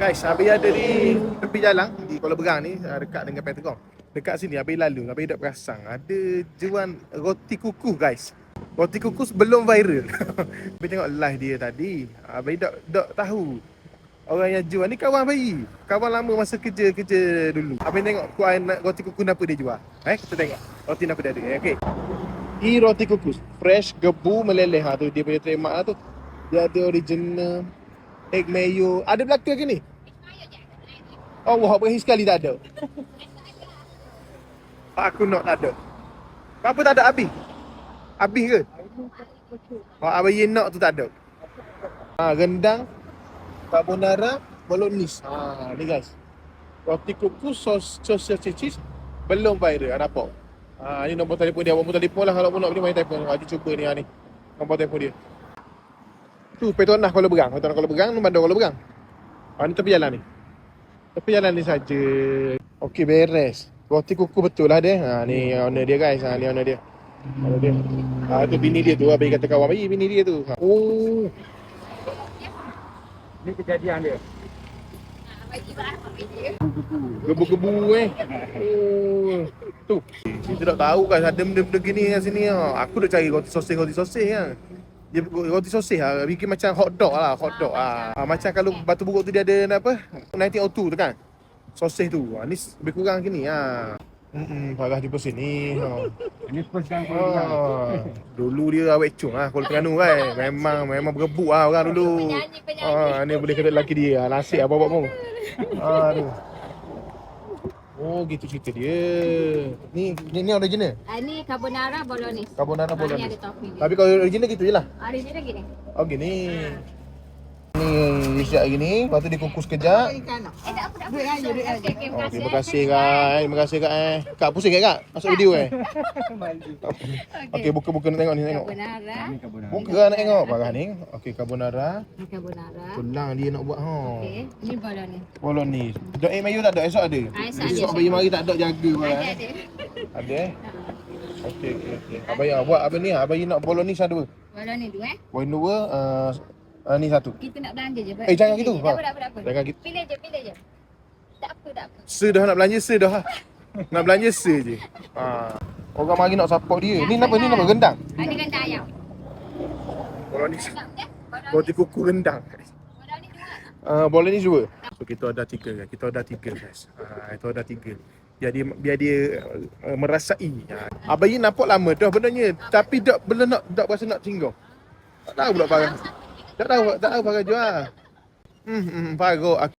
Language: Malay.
Guys, Abi ada di tepi jalan di Kuala Berang ni, dekat dengan Pentagon. Dekat sini Abi lalu, Abi tak perasan ada jual roti kuku guys. Roti kukus belum viral. Abi tengok live dia tadi. Abi tak tahu. Orang yang jual ni kawan bayi. Kawan lama masa kerja dulu. Abi tengok roti kukus apa dia jual. Kita tengok roti apa dia ada. Okey. Ni roti kukus fresh gebu meleleh tu dia punya trademark lah tu. Dia ada original egg mayo. Ada belaka ke ni? Oh, wah, berakhir sekali tak ada. Aku nak tak ada. Apa tak ada Abi? Abi ke? Oh, Abi nak tu tak ada. Rendang, carbonara, bolognese. Ni guys. Roti kukus, sos cheese belum viral. Nampak? Ni nombor telefon dia. Nombor telefon lah kalau pun nak beli main telefon. Haji cuba ni ni. Nombor telefon dia. Tu Petronas Kuala Berang. Petronas Kuala Berang, bandar Kuala Berang. Ni tepi jalan ni. Tepi jalan ni saja. Okey, beres. Roti kuku betul lah dia. Ni owner dia guys. Ni owner dia. Owner dia. Tu bini dia tu. Abang kata kawan bayi bini dia tu. Oh. Ni kejadian dia. Gebu-gebu Oh. Tu. Kita tak tahu kan ada benda-benda gini kat sini. Aku dah cari roti sosis kan. Dia roti sosis bikin macam hotdog lah, macam kalau Batu Buruk tu dia ada apa? 1902 tu kan. Sosis tu. Ni lebih kurang gini parah di pos sini. Ini pesan kau. Dulu dia awet cung Kuala Terengganu kan. Memang berebut orang dulu. Ni boleh kata lelaki dia. Nasib apa-apa pun. Aduh. Oh, gitu cerita dia. Ni original. Ni carbonara bolognese. Carbonara Ni bolognese. ada topping dia. Tapi kalau original gitu je lah. Original gini. Oh gini. Ni siap gini, lepas tu dikukus kejap. Tak apa. Duit aja. Okey, Terima kasih Kak. Terima kasih Kak. Kak pusing Kak? Masuk video Okey, buka nak tengok ni tengok. Carbonara. Buka lah nak tengok. Parah ni. Okey, carbonara. Carbonara. Tulang dia nak buat Okey, ni bolognese. Bolognese. Dok mayo tak ada, esok ada. Esok ada. Esok bayi mari tak ada jaga barang. Ada. Ada Okey. Abang buat apa ni? Abang nak bolognese ada dua. Bolognese dua Poin dua ni satu. Kita nak belanja je. Jangan gitu. Tak apa. Jangan gitu. Pilih je. Tak apa. Sedah nak belanja sedah. Nak belanja je. Orang mari nak support dia. Ni apa rendang? Ada rendang ayam. Bolognese. Roti kuku rendang. Bolognese dua. Bolognese dua. So kita ada tiga guys. Kita ada tiga. Biar dia merasai. Abang ni nampak lama dah benarnya. Tapi belum nak berasa nak tinggal. Tak tahu pula parah. Tak tahu parah jual. Parah.